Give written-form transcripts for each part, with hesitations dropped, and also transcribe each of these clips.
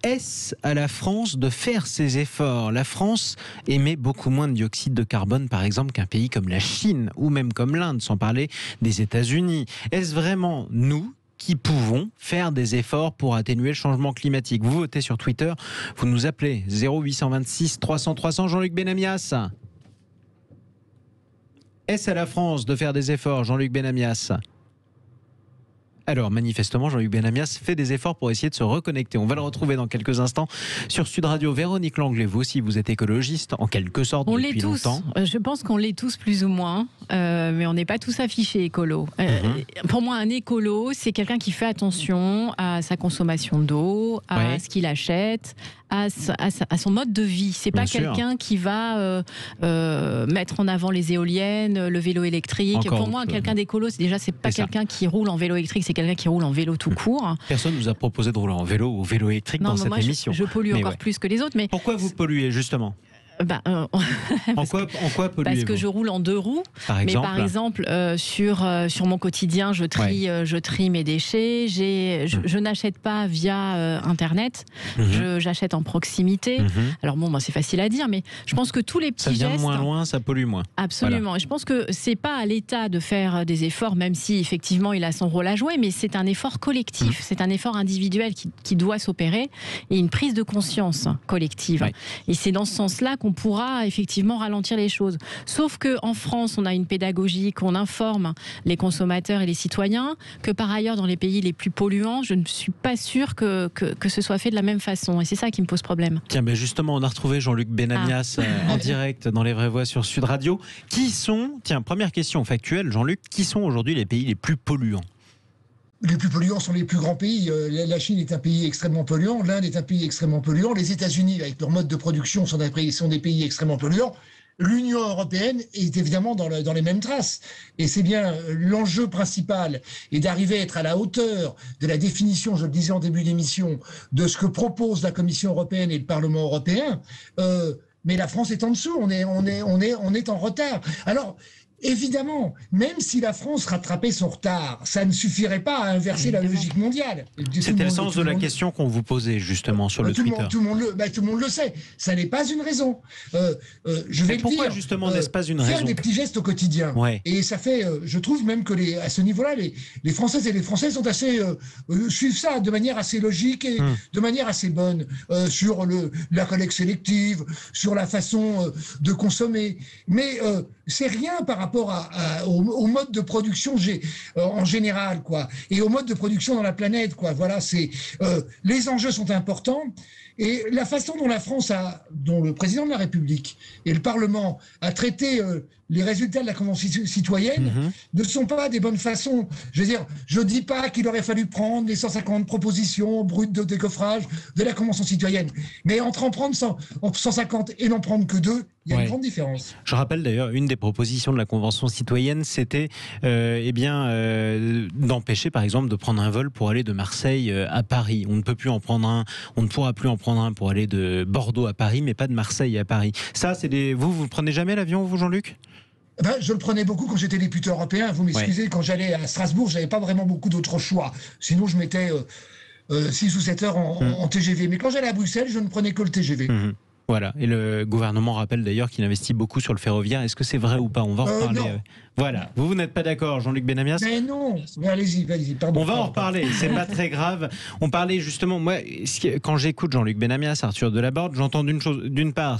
Est-ce à la France de faire ses efforts? La France émet beaucoup moins de dioxyde de carbone, par exemple, qu'un pays comme la Chine ou même comme l'Inde, sans parler des États-Unis. Est-ce vraiment nous qui pouvons faire des efforts pour atténuer le changement climatique? Vous votez sur Twitter, vous nous appelez 0826 300 300. Jean-Luc Benamias. Est-ce à la France de faire des efforts, Jean-Luc Benamias? Alors, manifestement, Jean-Luc Benamias fait des efforts pour essayer de se reconnecter. On va le retrouver dans quelques instants sur Sud Radio. Véronique Langlais, vous aussi, vous êtes écologiste, en quelque sorte, depuis longtemps. Je pense qu'on l'est tous plus ou moins, mais on n'est pas tous affichés écolo. Pour moi, un écolo, c'est quelqu'un qui fait attention à sa consommation d'eau, à ce qu'il achète, à son mode de vie. C'est pas quelqu'un qui va mettre en avant les éoliennes, le vélo électrique. Pour moi, quelqu'un d'écolo, c'est pas quelqu'un qui roule en vélo électrique, c'est quelqu'un qui roule en vélo tout court. Personne ne nous a proposé de rouler en vélo ou vélo électrique dans cette émission. Je pollue encore plus que les autres. Mais pourquoi vous polluez, justement? En quoi polluez-vous? Parce que je roule en 2 roues. Par exemple, sur mon quotidien, je trie mes déchets. Je n'achète pas via Internet. J'achète en proximité. Alors c'est facile à dire, mais je pense que tous les petits gestes... Ça vient moins loin, ça pollue moins. Absolument. Voilà. Et je pense que c'est pas à l'État de faire des efforts, même si effectivement il a son rôle à jouer, mais c'est un effort collectif. C'est un effort individuel qui doit s'opérer et une prise de conscience collective. Et c'est dans ce sens-là qu'on pourra effectivement ralentir les choses. Sauf qu'en France, on a une pédagogie, qu'on informe les consommateurs et les citoyens, que par ailleurs, dans les pays les plus polluants, je ne suis pas sûre que ce soit fait de la même façon. Et c'est ça qui me pose problème. Tiens, justement, on a retrouvé Jean-Luc Benamias en direct dans Les Vraies Voix sur Sud Radio. Première question factuelle, Jean-Luc, qui sont aujourd'hui les pays les plus polluants? Les plus polluants sont les plus grands pays. La Chine est un pays extrêmement polluant, l'Inde est un pays extrêmement polluant, les États-Unis, avec leur mode de production, sont des pays extrêmement polluants. L'Union européenne est évidemment dans les mêmes traces. Et c'est bien l'enjeu principal, et d'arriver à être à la hauteur de la définition, je le disais en début d'émission, de ce que propose la Commission européenne et le Parlement européen. Mais la France est en dessous, on est en retard. Alors, évidemment, même si la France rattrapait son retard, ça ne suffirait pas à inverser la logique mondiale. C'était le sens de la question qu'on vous posait justement sur le Twitter. Tout le monde le sait. Ça n'est pas une raison. Pourquoi justement n'est-ce pas une raison? Faire des petits gestes au quotidien. Et ça fait, je trouve même que à ce niveau-là, les Françaises et les Français sont assez suivent ça de manière assez logique et de manière assez bonne sur la collecte sélective, sur la façon de consommer. Mais c'est rien par rapport au mode de production en général, quoi, et au mode de production dans la planète, quoi. Voilà, les enjeux sont importants. Et la façon dont le président de la République et le Parlement a traité les résultats de la Convention citoyenne ne sont pas des bonnes façons. Je veux dire, je dis pas qu'il aurait fallu prendre les 150 propositions brutes de décoffrage de la Convention citoyenne. Mais entre en prendre 150 et n'en prendre que 2, il y a une grande différence. Je rappelle d'ailleurs, une des propositions de la Convention citoyenne, c'était d'empêcher par exemple de prendre un vol pour aller de Marseille à Paris. On ne pourra plus en prendre un pour aller de Bordeaux à Paris, mais pas de Marseille à Paris. Ça, vous prenez jamais l'avion, vous, Jean-Luc? Je le prenais beaucoup quand j'étais député européen. Vous m'excusez, quand j'allais à Strasbourg, j'avais pas vraiment beaucoup d'autres choix. Sinon, je mettais 6 ou 7 heures en TGV. Mais quand j'allais à Bruxelles, je ne prenais que le TGV. Voilà, et le gouvernement rappelle d'ailleurs qu'il investit beaucoup sur le ferroviaire. Est-ce que c'est vrai ou pas? On va en reparler. Voilà, vous n'êtes pas d'accord, Jean-Luc Benamias? Mais non, mais allez-y, pardon. On va en reparler, c'est pas très grave. On parlait justement, moi, quand j'écoute Jean-Luc Benamias, Arthur Delaborde, j'entends d'une part,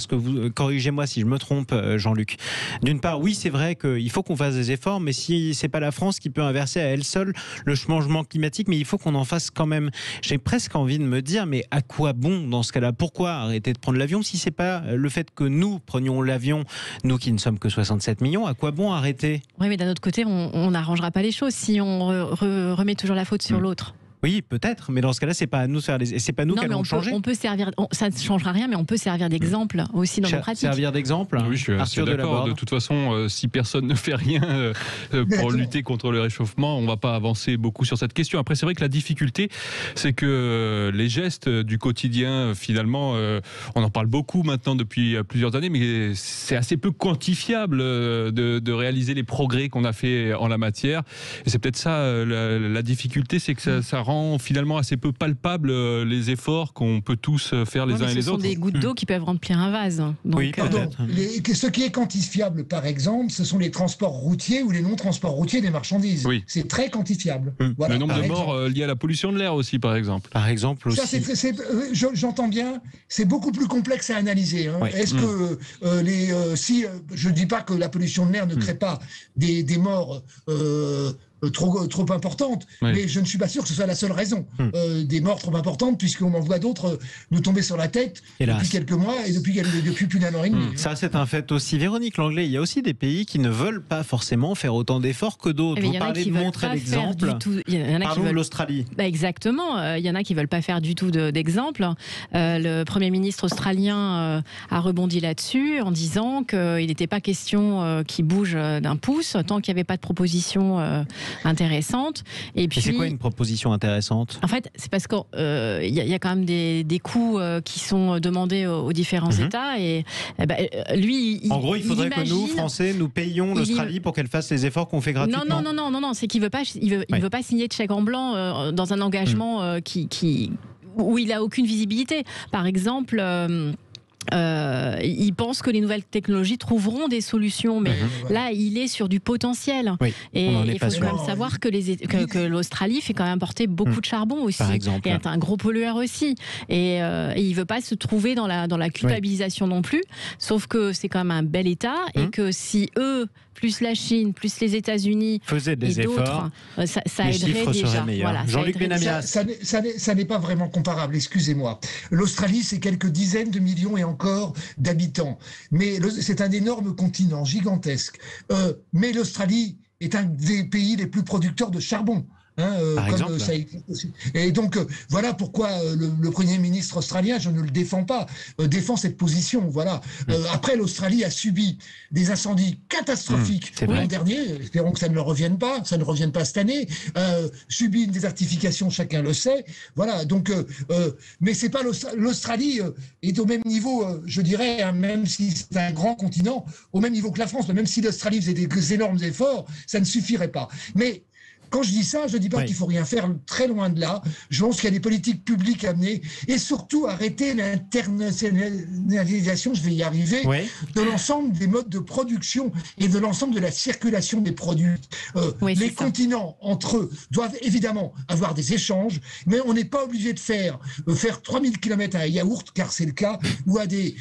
corrigez-moi si je me trompe, Jean-Luc. D'une part, oui, c'est vrai qu'il faut qu'on fasse des efforts, mais si c'est pas la France qui peut inverser à elle seule le changement climatique, mais il faut qu'on en fasse quand même. J'ai presque envie de me dire, mais à quoi bon dans ce cas-là? Pourquoi arrêter de prendre l'avion si c'est pas le fait que nous prenions l'avion, nous qui ne sommes que 67 millions, à quoi bon arrêter? Oui, mais d'un autre côté, on n'arrangera pas les choses si on remet toujours la faute sur l'autre. Oui, peut-être, mais dans ce cas-là, c'est pas à nous de faire c'est pas nous qui allons changer. On peut servir, ça ne changera rien, mais on peut servir d'exemple aussi dans nos pratiques. Servir d'exemple. Oui, je suis assez d'accord. De toute façon, si personne ne fait rien pour lutter contre le réchauffement, on va pas avancer beaucoup sur cette question. Après, c'est vrai que la difficulté, c'est que les gestes du quotidien, finalement, on en parle beaucoup maintenant depuis plusieurs années, mais c'est assez peu quantifiable de réaliser les progrès qu'on a fait en la matière. Et c'est peut-être ça la difficulté, c'est que ça rend rend finalement assez peu palpable les efforts qu'on peut tous faire les uns et les autres. Ce sont des gouttes d'eau qui peuvent remplir un vase. Donc, oui, ce qui est quantifiable, par exemple, ce sont les transports routiers ou les non-transports routiers des marchandises. Oui. C'est très quantifiable. Voilà, le nombre de morts liés à la pollution de l'air aussi, par exemple. Par exemple aussi. Ça, j'entends bien, c'est beaucoup plus complexe à analyser. Hein. Oui. Est-ce que je ne dis pas que la pollution de l'air ne crée pas des morts trop importantes, mais je ne suis pas sûr que ce soit la seule raison des morts trop importantes, puisqu'on en voit d'autres nous tomber sur la tête depuis quelques mois et depuis plus d'un an et demi. Ça, c'est un fait aussi. Véronique Langlais, il y a aussi des pays qui ne veulent pas forcément faire autant d'efforts que d'autres. Vous parlez de montrer l'exemple. Parlons de l'Australie. Exactement. Il y en a qui ne veulent pas faire du tout d'exemple. Le Premier ministre australien a rebondi là-dessus en disant qu'il n'était pas question qu'il bouge d'un pouce tant qu'il n'y avait pas de proposition intéressante. Et puis, c'est quoi une proposition intéressante ? En fait, c'est parce qu'il y a quand même des coûts qui sont demandés aux différents États. Et lui, en gros, il faudrait que nous, Français, nous payions l'Australie pour qu'elle fasse les efforts qu'on fait gratuitement. Non, c'est qu'il veut pas signer de chèque en blanc dans un engagement où il a aucune visibilité. Par exemple. Il pense que les nouvelles technologies trouveront des solutions, mais là, il est sur du potentiel. Oui, et il faut quand même savoir que l'Australie fait quand même importer beaucoup de charbon aussi. Par exemple. Et est un gros pollueur aussi. Et il ne veut pas se trouver dans la culpabilisation non plus. Sauf que c'est quand même un bel État et que si eux, plus la Chine, plus les États-Unis faisaient des efforts, ça aiderait déjà. Voilà, Jean-Luc Benamias. Ça n'est pas vraiment comparable, excusez-moi. L'Australie, c'est quelques dizaines de millions et encore d'habitants. Mais c'est un énorme continent, gigantesque. Mais l'Australie est un des pays les plus producteurs de charbon. Par exemple. Et donc, voilà pourquoi le Premier ministre australien, je ne le défends pas, défend cette position. Voilà. Après, l'Australie a subi des incendies catastrophiques l'an dernier. Espérons que ça ne le revienne pas, ça ne revienne pas cette année. Subi une désertification, chacun le sait. Voilà. Donc, mais c'est pas l'Australie est au même niveau, je dirais, même si c'est un grand continent, au même niveau que la France. Même si l'Australie faisait des énormes efforts, ça ne suffirait pas. Mais quand je dis ça, je ne dis pas qu'il faut rien faire, très loin de là. Je pense qu'il y a des politiques publiques à mener et surtout arrêter l'internationalisation, je vais y arriver, de l'ensemble des modes de production et de l'ensemble de la circulation des produits. Les continents, entre eux, doivent évidemment avoir des échanges, mais on n'est pas obligé de faire 3000 km à un yaourt, car c'est le cas, ou à des...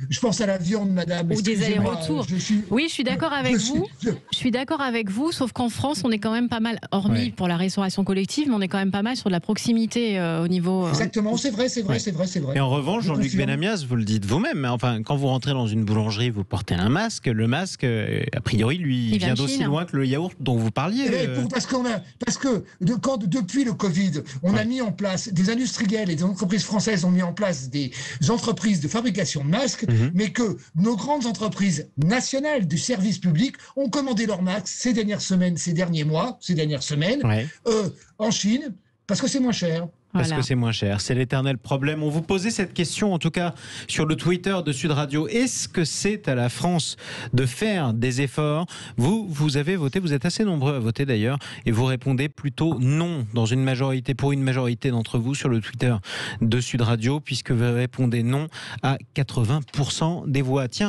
je pense à la viande, madame. Ou des allers-retours. Oui, je suis d'accord avec vous. Je suis d'accord avec vous, sauf qu'en France, on est quand même pas mal... Hormis pour la restauration collective, mais on est quand même pas mal sur de la proximité au niveau... Exactement, c'est vrai. Et en revanche, Jean-Luc Benamias, vous le dites vous-même, mais enfin, quand vous rentrez dans une boulangerie, vous portez un masque. Le masque, a priori, lui, vient d'aussi loin que le yaourt dont vous parliez. Parce que depuis le Covid, on a mis en place, des industriels et des entreprises françaises ont mis en place des entreprises de fabrication de masques, mais que nos grandes entreprises nationales du service public ont commandé leurs masques ces dernières semaines, ces derniers mois, ces dernières semaine en Chine parce que c'est moins cher. Parce que c'est moins cher. C'est l'éternel problème. On vous posait cette question, en tout cas, sur le Twitter de Sud Radio. Est-ce que c'est à la France de faire des efforts ? Vous avez voté, vous êtes assez nombreux à voter d'ailleurs, et vous répondez plutôt non pour une majorité d'entre vous sur le Twitter de Sud Radio, puisque vous répondez non à 80% des voix. Tiens.